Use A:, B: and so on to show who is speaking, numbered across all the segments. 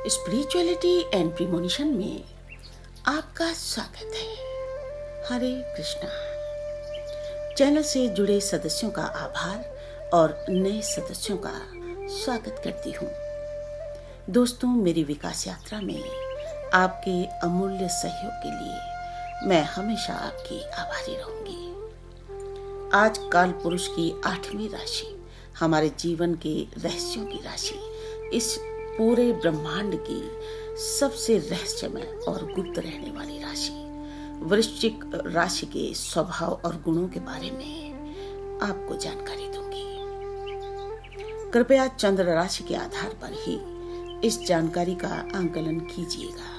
A: Spirituality and premonition में आपका स्वागत है। हरे कृष्णा। चैनल से जुड़े सदस्यों का आभार और नए सदस्यों का स्वागत करती हूँ। दोस्तों, मेरी विकास यात्रा में आपके अमूल्य सहयोग के लिए मैं हमेशा आपकी आभारी रहूंगी। आज काल पुरुष की 8वीं राशि, हमारे जीवन के रहस्यों की राशि, इस पूरे ब्रह्मांड की सबसे रहस्यमय और गुप्त रहने वाली राशि वृश्चिक राशि के स्वभाव और गुणों के बारे में आपको जानकारी दूंगी। कृपया चंद्र राशि के आधार पर ही इस जानकारी का आंकलन कीजिएगा।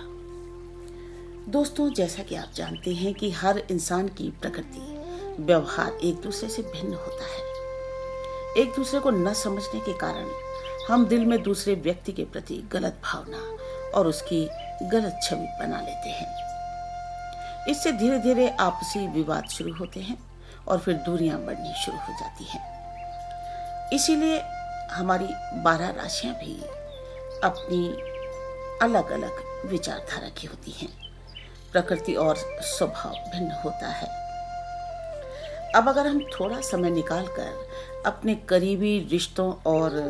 A: दोस्तों, जैसा कि आप जानते हैं कि हर इंसान की प्रकृति, व्यवहार एक दूसरे से भिन्न होता है। एक दूसरे को न समझने के कारण हम दिल में दूसरे व्यक्ति के प्रति गलत भावना और उसकी गलत छवि बना लेते हैं। इससे धीरे धीरे आपसी विवाद शुरू होते हैं और फिर दूरियां बढ़नी शुरू हो जाती हैं। इसीलिए हमारी 12 राशियां भी अपनी अलग अलग विचारधारा की होती हैं। प्रकृति और स्वभाव भिन्न होता है। अब अगर हम थोड़ा समय निकालकर अपने करीबी रिश्तों और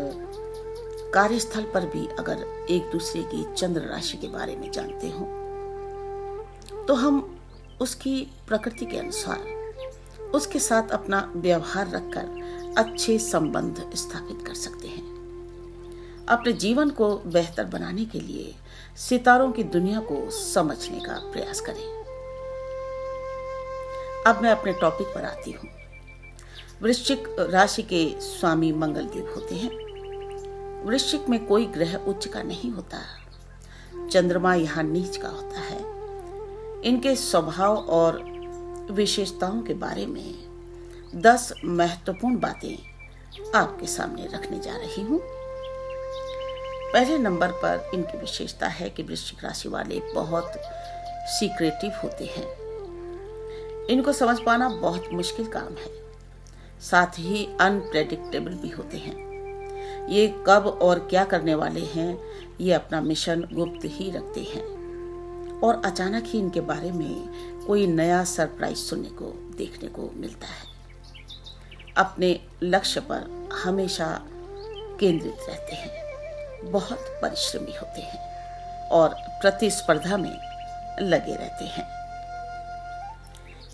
A: कार्यस्थल पर भी अगर एक दूसरे की चंद्र राशि के बारे में जानते हो तो हम उसकी प्रकृति के अनुसार उसके साथ अपना व्यवहार रखकर अच्छे संबंध स्थापित कर सकते हैं। अपने जीवन को बेहतर बनाने के लिए सितारों की दुनिया को समझने का प्रयास करें। अब मैं अपने टॉपिक पर आती हूँ। वृश्चिक राशि के स्वामी मंगलदेव होते हैं। वृश्चिक में कोई ग्रह उच्च का नहीं होता। चंद्रमा यहाँ नीच का होता है। इनके स्वभाव और विशेषताओं के बारे में 10 महत्वपूर्ण बातें आपके सामने रखने जा रही हूँ। पहले नंबर पर इनकी विशेषता है कि वृश्चिक राशि वाले बहुत सीक्रेटिव होते हैं। इनको समझ पाना बहुत मुश्किल काम है। साथ ही अनप्रेडिक्टेबल भी होते हैं। ये कब और क्या करने वाले हैं, ये अपना मिशन गुप्त ही रखते हैं और अचानक ही इनके बारे में कोई नया सरप्राइज सुनने को देखने को मिलता है। अपने लक्ष्य पर हमेशा केंद्रित रहते हैं, बहुत परिश्रमी होते हैं और प्रतिस्पर्धा में लगे रहते हैं।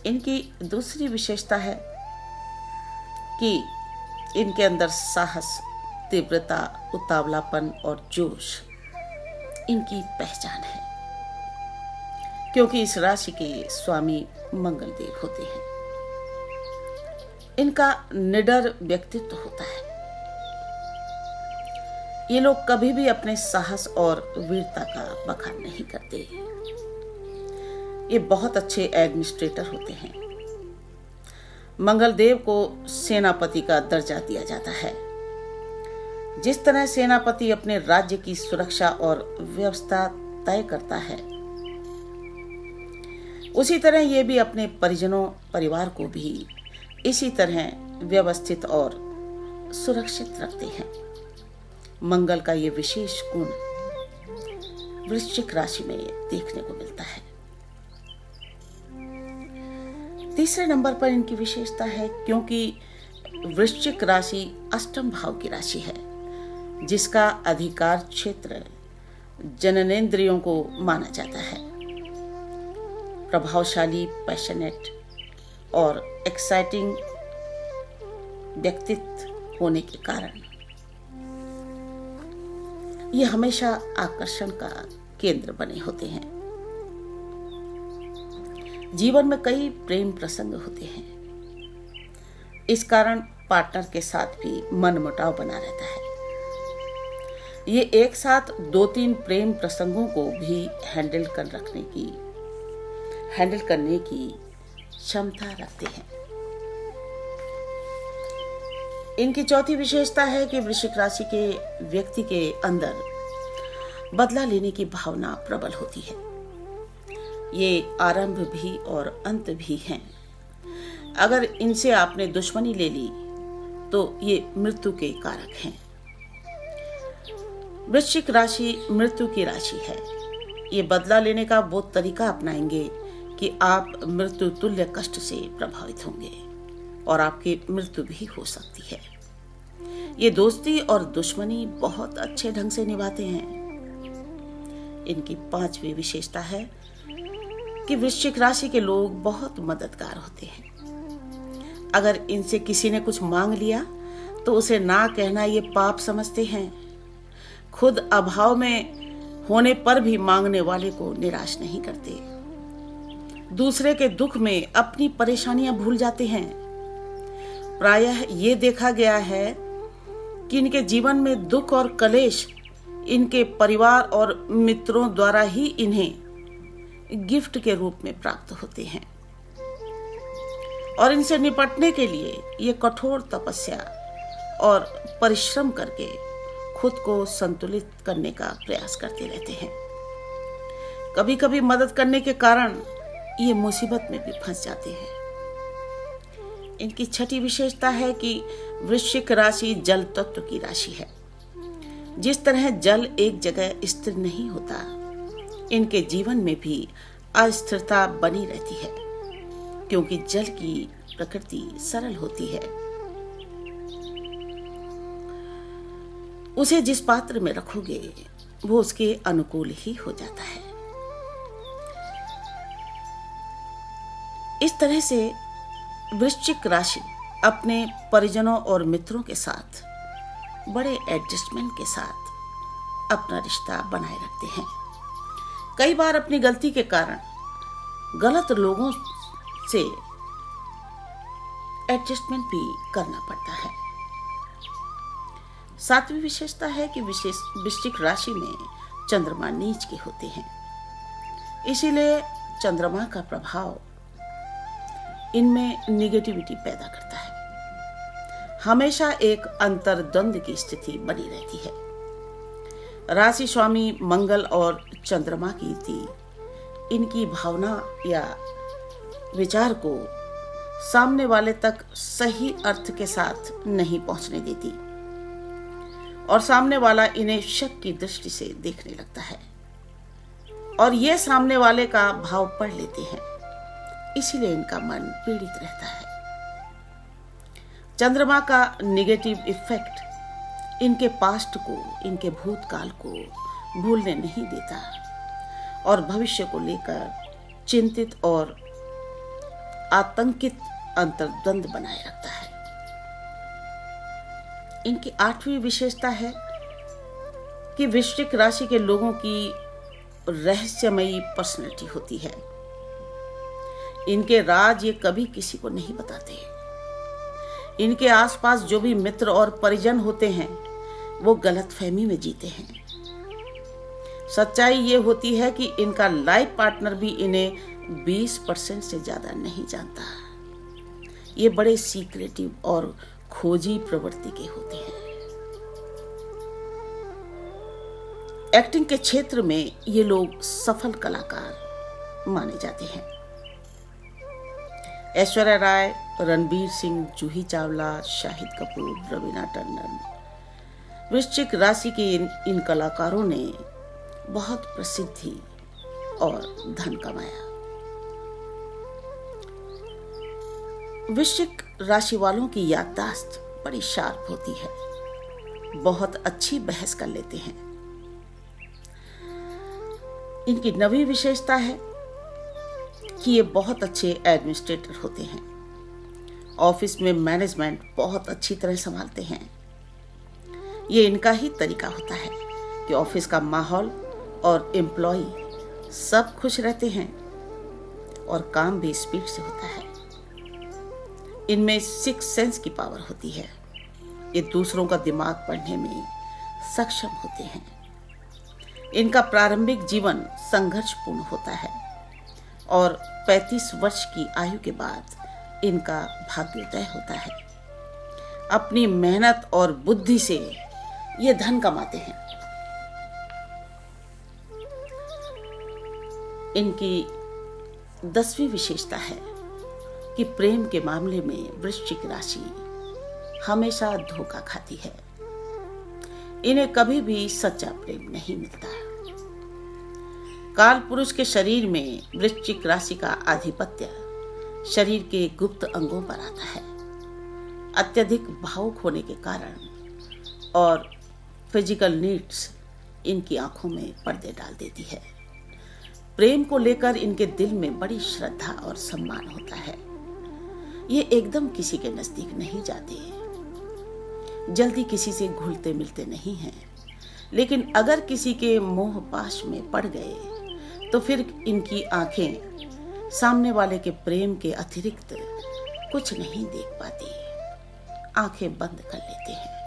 A: इनकी दूसरी विशेषता है कि इनके अंदर साहस, तीव्रता, उतावलापन और जोश इनकी पहचान है, क्योंकि इस राशि के स्वामी मंगलदेव होते हैं। इनका निडर व्यक्तित्व होता है। ये लोग कभी भी अपने साहस और वीरता का बखान नहीं करते। ये बहुत अच्छे एडमिनिस्ट्रेटर होते हैं। मंगलदेव को सेनापति का दर्जा दिया जाता है। जिस तरह सेनापति अपने राज्य की सुरक्षा और व्यवस्था तय करता है, उसी तरह ये भी अपने परिवार को भी इसी तरह व्यवस्थित और सुरक्षित रखते हैं। मंगल का ये विशेष गुण वृश्चिक राशि में देखने को मिलता है। तीसरे नंबर पर इनकी विशेषता है, क्योंकि वृश्चिक राशि अष्टम भाव की राशि है, जिसका अधिकार क्षेत्र जननेंद्रियों को माना जाता है। प्रभावशाली, पैशनेट और एक्साइटिंग व्यक्तित्व होने के कारण ये हमेशा आकर्षण का केंद्र बने होते हैं। जीवन में कई प्रेम प्रसंग होते हैं। इस कारण पार्टनर के साथ भी मनमुटाव बना रहता है। ये एक साथ 2-3 प्रेम प्रसंगों को भी हैंडल करने की क्षमता रखते हैं। इनकी चौथी विशेषता है कि वृश्चिक राशि के व्यक्ति के अंदर बदला लेने की भावना प्रबल होती है। ये आरंभ भी और अंत भी हैं। अगर इनसे आपने दुश्मनी ले ली तो ये मृत्यु के कारक हैं। वृश्चिक राशि मृत्यु की राशि है। ये बदला लेने का वो तरीका अपनाएंगे कि आप मृत्यु तुल्य कष्ट से प्रभावित होंगे और आपकी मृत्यु भी हो सकती है। ये दोस्ती और दुश्मनी बहुत अच्छे ढंग से निभाते हैं। इनकी 5वीं विशेषता है कि वृश्चिक राशि के लोग बहुत मददगार होते हैं। अगर इनसे किसी ने कुछ मांग लिया तो उसे ना कहना ये पाप समझते हैं। खुद अभाव में होने पर भी मांगने वाले को निराश नहीं करते। दूसरे के दुख में अपनी परेशानियां भूल जाते हैं। प्रायः ये देखा गया है कि इनके जीवन में दुख और कलेश इनके परिवार और मित्रों द्वारा ही इन्हें गिफ्ट के रूप में प्राप्त होते हैं और इनसे निपटने के लिए ये कठोर तपस्या और परिश्रम करके खुद को संतुलित करने का प्रयास करते रहते हैं। कभी कभी मदद करने के कारण ये मुसीबत में भी फंस जाते हैं। इनकी 6ठी विशेषता है कि वृश्चिक राशि जल तत्व की राशि है। जिस तरह जल एक जगह स्थिर नहीं होता, इनके जीवन में भी अस्थिरता बनी रहती है, क्योंकि जल की प्रकृति सरल होती है। उसे जिस पात्र में रखोगे वो उसके अनुकूल ही हो जाता है। इस तरह से वृश्चिक राशि अपने परिजनों और मित्रों के साथ बड़े एडजस्टमेंट के साथ अपना रिश्ता बनाए रखते हैं। कई बार अपनी गलती के कारण गलत लोगों से एडजस्टमेंट भी करना पड़ता है। 7वीं विशेषता है कि वृश्चिक राशि में चंद्रमा नीच के होते हैं, इसीलिए चंद्रमा का प्रभाव इनमें निगेटिविटी पैदा करता है। हमेशा एक अंतर्द्वंद की स्थिति बनी रहती है। राशि स्वामी मंगल और चंद्रमा की युति इनकी भावना या विचार को सामने वाले तक सही अर्थ के साथ नहीं पहुंचने देती और सामने वाला इन्हें शक की दृष्टि से देखने लगता है और ये सामने वाले का भाव पढ़ लेते हैं, इसीलिए इनका मन पीड़ित रहता है। चंद्रमा का नेगेटिव इफेक्ट इनके पास्ट को, इनके भूतकाल को भूलने नहीं देता और भविष्य को लेकर चिंतित और आतंकित अंतर्द्वंद बनाए रखता है। इनकी 8वीं विशेषता है कि वृश्चिक राशि के लोगों की रहस्यमयी पर्सनैलिटी होती है। इनके राज ये कभी किसी को नहीं बताते। इनके आसपास जो भी मित्र और परिजन होते हैं वो गलतफहमी में जीते हैं। सच्चाई ये होती है कि इनका लाइफ पार्टनर भी इन्हें 20% से ज्यादा नहीं जानता। ये बड़े सीक्रेटिव और खोजी प्रवृत्ति के होते हैं। एक्टिंग के क्षेत्र में ये लोग सफल कलाकार माने जाते हैं। ऐश्वर्या राय, रणबीर सिंह, जूही चावला, शाहिद कपूर, रवीना टंडन, वृश्चिक राशि के इन कलाकारों ने बहुत प्रसिद्धि और धन कमाया। वृश्चिक राशि वालों की याददाश्त बड़ी शार्प होती है, बहुत अच्छी बहस कर लेते हैं। इनकी 9वीं विशेषता है कि ये बहुत अच्छे एडमिनिस्ट्रेटर होते हैं। ऑफिस में मैनेजमेंट बहुत अच्छी तरह संभालते हैं। ये इनका ही तरीका होता है कि ऑफिस का माहौल और एम्प्लॉय सब खुश रहते हैं और काम भी स्पीड से होता है। इनमें 6 सेंस की पावर होती है। ये दूसरों का दिमाग पढ़ने में सक्षम होते हैं। इनका प्रारंभिक जीवन संघर्षपूर्ण होता है और 35 वर्ष की आयु के बाद इनका भाग्योदय होता है। अपनी मेहनत और बुद्धि से ये धन कमाते हैं। इनकी 10वीं विशेषता है कि प्रेम के मामले में वृश्चिक राशि हमेशा धोखा खाती है। इन्हें कभी भी सच्चा प्रेम नहीं मिलता। काल पुरुष के शरीर में वृश्चिक राशि का आधिपत्य शरीर के गुप्त अंगों पर आता है। अत्यधिक भावुक होने के कारण और फिजिकल नीड्स इनकी आंखों में पर्दे डाल देती है। प्रेम को लेकर इनके दिल में बड़ी श्रद्धा और सम्मान होता है। ये एकदम किसी के नजदीक नहीं जाते, जल्दी किसी से घुलते मिलते नहीं हैं, लेकिन अगर किसी के मोह पाश में पड़ गए तो फिर इनकी आंखें सामने वाले के प्रेम के अतिरिक्त कुछ नहीं देख पाती, आंखें बंद कर लेते हैं।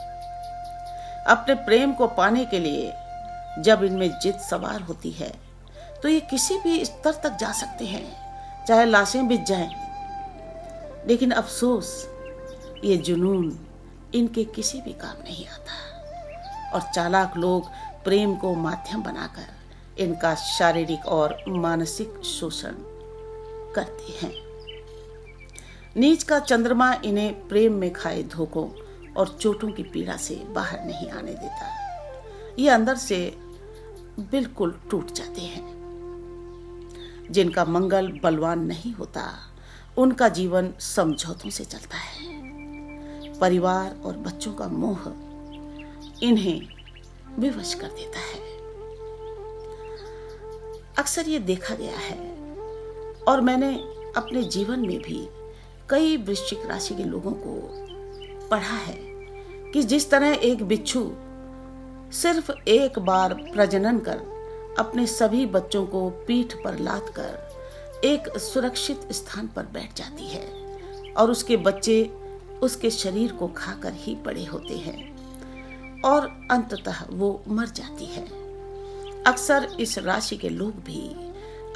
A: अपने प्रेम को पाने के लिए जब इनमें जिद सवार होती है तो ये किसी भी स्तर तक जा सकते हैं, चाहे लाशें बिछ जाएं। लेकिन अफसोस ये जुनून इनके किसी भी काम नहीं आता और चालाक लोग प्रेम को माध्यम बनाकर इनका शारीरिक और मानसिक शोषण करते हैं। नीच का चंद्रमा इन्हें प्रेम में खाए धोखों और चोटों की पीड़ा से बाहर नहीं आने देता। ये अंदर से बिल्कुल टूट जाते हैं। जिनका मंगल बलवान नहीं होता उनका जीवन समझौतों से चलता है। परिवार और बच्चों का मोह इन्हें विवश कर देता है। अक्सर ये देखा गया है और मैंने अपने जीवन में भी कई वृश्चिक राशि के लोगों को पढ़ा है कि जिस तरह एक बिच्छू सिर्फ एक बार प्रजनन कर अपने सभी बच्चों को पीठ पर लाद कर एक सुरक्षित स्थान पर बैठ जाती है और उसके बच्चे उसके शरीर को खाकर ही बड़े होते हैं और अंततः वो मर जाती है। अक्सर इस राशि के लोग भी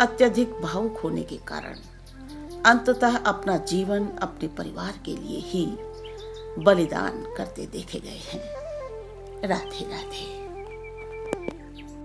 A: अत्यधिक भावुक होने के कारण अंततः अपना जीवन अपने परिवार के लिए ही बलिदान करते देखे गए हैं। राधे राधे।